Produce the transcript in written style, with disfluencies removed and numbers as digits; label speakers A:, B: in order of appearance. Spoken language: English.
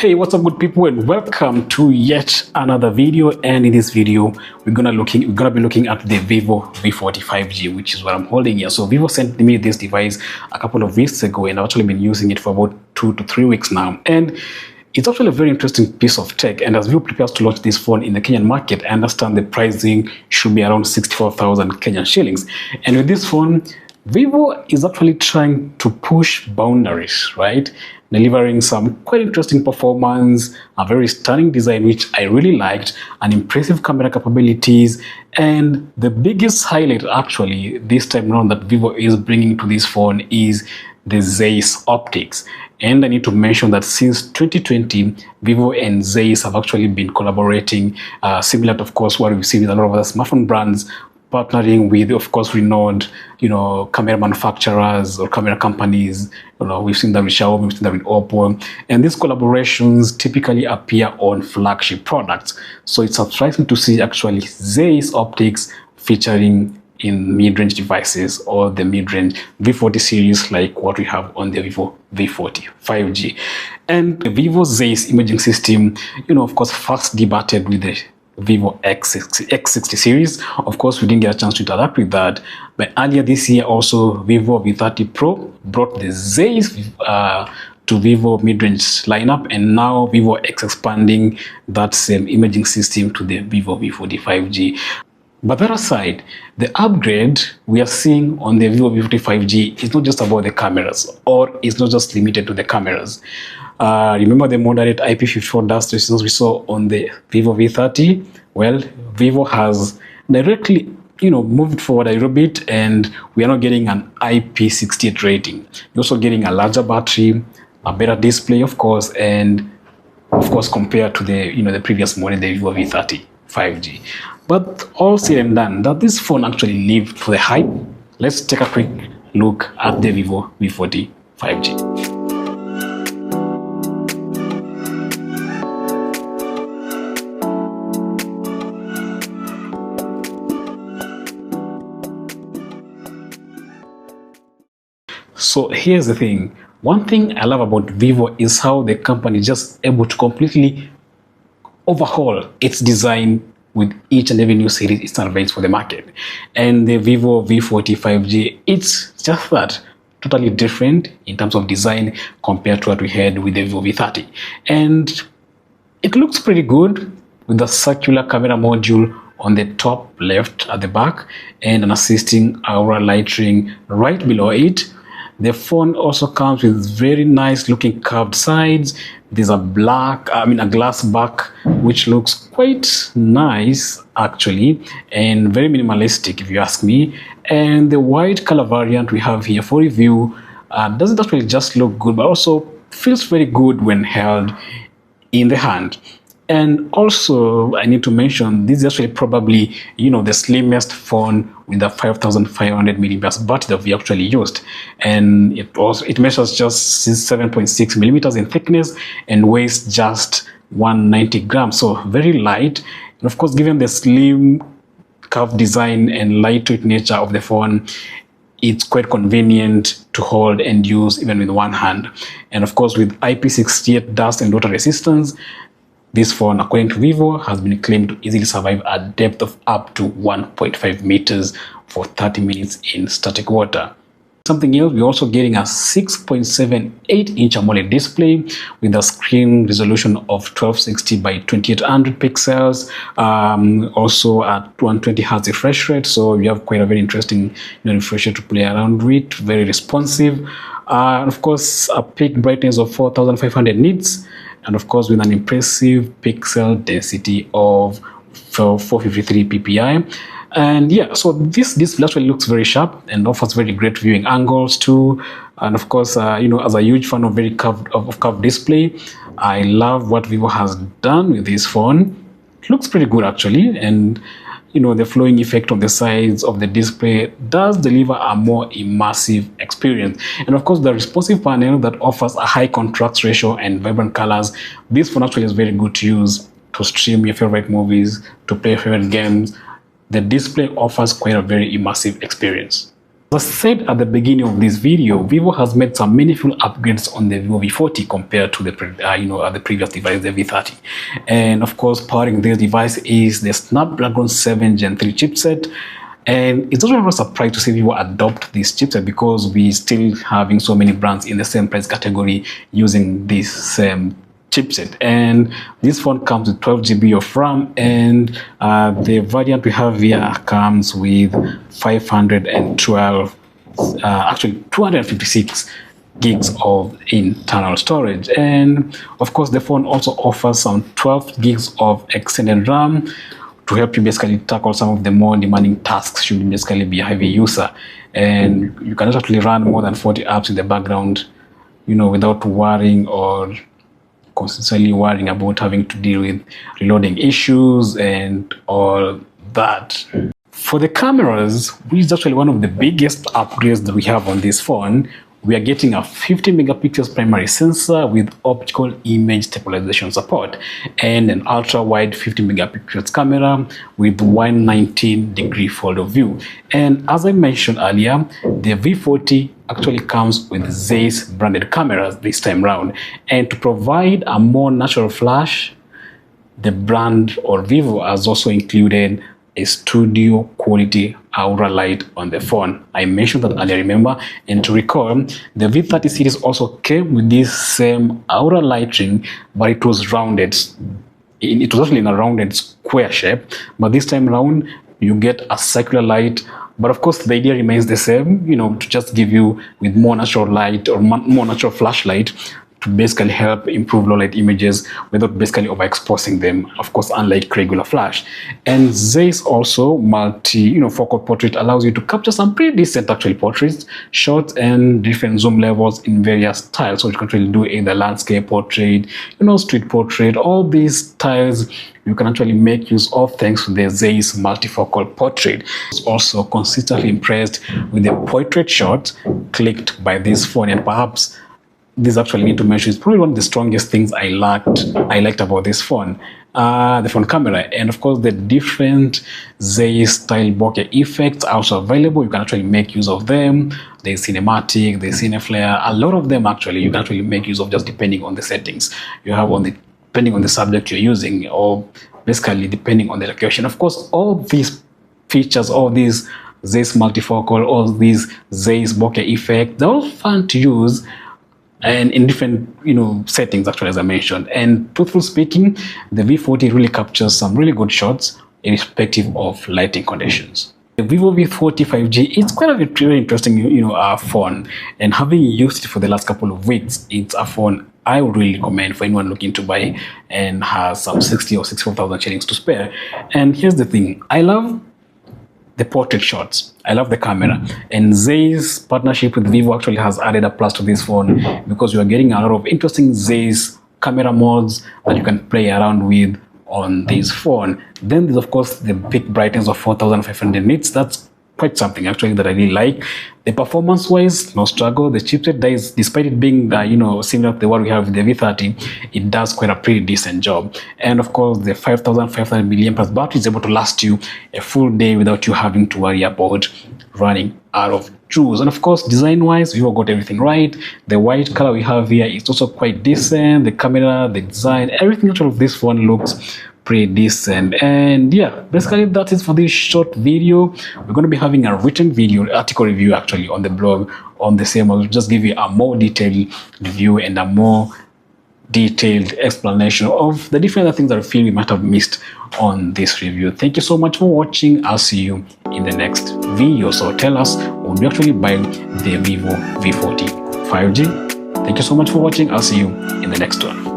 A: Hey, what's up, good people, and welcome to yet another video. And in this video we're gonna be looking at the Vivo V40 5G, which is what I'm holding here. So Vivo sent me this device a couple of weeks ago, and I've actually been using it for about 2 to 3 weeks now, and it's actually a very interesting piece of tech. And as Vivo prepares to launch this phone in the Kenyan market, I understand the pricing should be around 64,000 Kenyan shillings. And with this phone, Vivo is actually trying to push boundaries, right? Delivering some quite interesting performance, a very stunning design, which I really liked, and impressive camera capabilities. And the biggest highlight actually this time around that Vivo is bringing to this phone is the Zeiss optics. And I need to mention that since 2020, Vivo and Zeiss have actually been collaborating, similar to, of course, what we've seen with a lot of other smartphone brands, partnering with, of course, renowned, camera manufacturers or camera companies. We've seen that with Xiaomi, we've seen that with Oppo, and these collaborations typically appear on flagship products. So it's surprising to see actually Zeiss optics featuring in mid-range devices or the mid-range V40 series, like what we have on the Vivo V40 5G. And the Vivo Zeiss imaging system, of course, first debuted with the Vivo X60 series. Of course, we didn't get a chance to interact with that, but earlier this year also Vivo V30 Pro brought the Zeiss to Vivo mid-range lineup, and now Vivo X expanding that same imaging system to the Vivo V40 5G. But that aside, the upgrade we are seeing on the Vivo V40 5G is not just about the cameras, or it's not just limited to the cameras. Remember the moderate IP54 dust resistance we saw on the Vivo V30? Well, Vivo has directly moved forward a little bit, and we are now getting an IP68 rating. You're also getting a larger battery, a better display, of course, and of course compared to the the previous model, the Vivo V30 5G. But all said and done, that this phone actually lived for the hype. Let's take a quick look at the Vivo V40 5G. So here's the thing. One thing I love about Vivo is how the company is just able to completely overhaul its design with each and every new series it unveils for the market. And the Vivo V40 5G, it's just that, totally different in terms of design compared to what we had with the Vivo V30. And it looks pretty good with the circular camera module on the top left at the back and an assisting aura light ring right below it. The phone also comes with very nice looking curved sides. There's a glass back, which looks quite nice actually, and very minimalistic if you ask me. And the white color variant we have here for review doesn't actually just look good, but also feels very good when held in the hand. And also, I need to mention, this is actually probably, the slimmest phone with a 5,500 milliamp battery that we actually used. And it measures just 7.6 millimeters in thickness and weighs just 190 grams. So very light. And of course, given the slim curved design and lightweight nature of the phone, it's quite convenient to hold and use even with one hand. And of course, with IP68 dust and water resistance, this phone, according to Vivo, has been claimed to easily survive a depth of up to 1.5 meters for 30 minutes in static water. Something else, we're also getting a 6.78-inch AMOLED display with a screen resolution of 1260 by 2800 pixels. Also at 120 Hz refresh rate, so you have quite a very interesting refresh rate to play around with. Very responsive, and of course a peak brightness of 4500 nits. And of course with an impressive pixel density of 453 ppi. And yeah, so this display actually looks very sharp and offers very great viewing angles too. And of course, as a huge fan of very curved display, I love what Vivo has done with this phone. It looks pretty good actually, and the flowing effect on the sides of the display does deliver a more immersive experience. And of course, the responsive panel that offers a high contrast ratio and vibrant colors, this phone actually is very good to use to stream your favorite movies, to play your favorite games. The display offers quite a very immersive experience. As I said at the beginning of this video, Vivo has made some meaningful upgrades on the Vivo V40 compared to the previous device, the V30. And of course, powering this device is the Snapdragon 7 Gen 3 chipset. And it's also a surprise to see Vivo adopt this chipset because we still having so many brands in the same price category using this same chipset. And this phone comes with 12 GB of RAM, and the variant we have here comes with 512 actually 256 gigs of internal storage. And of course the phone also offers some 12 gigs of extended RAM to help you basically tackle some of the more demanding tasks should you basically be a heavy user. And you can actually run more than 40 apps in the background, without worrying or constantly worrying about having to deal with reloading issues and all that. For the cameras, which is actually one of the biggest upgrades that we have on this phone, we are getting a 50 megapixels primary sensor with optical image stabilization support and an ultra-wide 50 megapixels camera with 119-degree field of view. And as I mentioned earlier, the V40 actually comes with Zeiss branded cameras this time round. And to provide a more natural flash, the brand or Vivo has also included a studio quality aura light on the phone. I mentioned that earlier, remember? And to recall, the V30 series also came with this same aura lighting, but it was rounded. It was actually in a rounded square shape, but this time around you get a circular light. But of course the idea remains the same, to just give you with more natural light or more natural flashlight to basically help improve low light images without basically overexposing them, of course, unlike regular flash. And Zeiss also focal portrait allows you to capture some pretty decent actually portraits, shots, and different zoom levels in various styles. So you can really do either landscape portrait, street portrait. All these styles you can actually make use of thanks to the Zeiss multifocal portrait. I was also consistently impressed with the portrait shot clicked by this phone, and perhaps this actually need to mention is probably one of the strongest things I liked about this phone, the phone camera. And of course the different Zeiss style bokeh effects are also available. You can actually make use of them. There's cinematic, there's cineflare, a lot of them actually you can actually make use of just depending on the settings you have depending on the subject you're using, or basically depending on the location. Of course all these features, all these Zeiss multifocal, all these Zeiss bokeh effects, they're all fun to use and in different settings actually, as I mentioned. And truthfully speaking, the V40 really captures some really good shots irrespective of lighting conditions. The Vivo V40 5G, it's quite a very interesting phone, and having used it for the last couple of weeks, it's a phone I would really recommend for anyone looking to buy and has some 60 or 64,000 shillings to spare. And here's the thing, I love the portrait shots, I love the camera, and Zeiss partnership with Vivo actually has added a plus to this phone because you are getting a lot of interesting Zeiss camera modes that you can play around with on this phone. Then there's of course the peak brightness of 4500 nits. That's quite something actually that I really like. The performance wise, no struggle. The chipset dies, despite it being similar to the one we have with the V30, it does quite a pretty decent job. And of course the 5500 milliamp battery is able to last you a full day without you having to worry about running out of juice. And of course design wise, Vivo got everything right. The white color we have here is also quite decent. The camera, the design, everything out of this phone looks pretty decent. And yeah, basically that is for this short video. We're going to be having a written video article review actually on the blog on the same. I'll just give you a more detailed review and a more detailed explanation of the different things that I feel we might have missed on this review. Thank you so much for watching. I'll see you in the next video. So tell us, would you actually buy the Vivo V40 5G? Thank you so much for watching. I'll see you in the next one.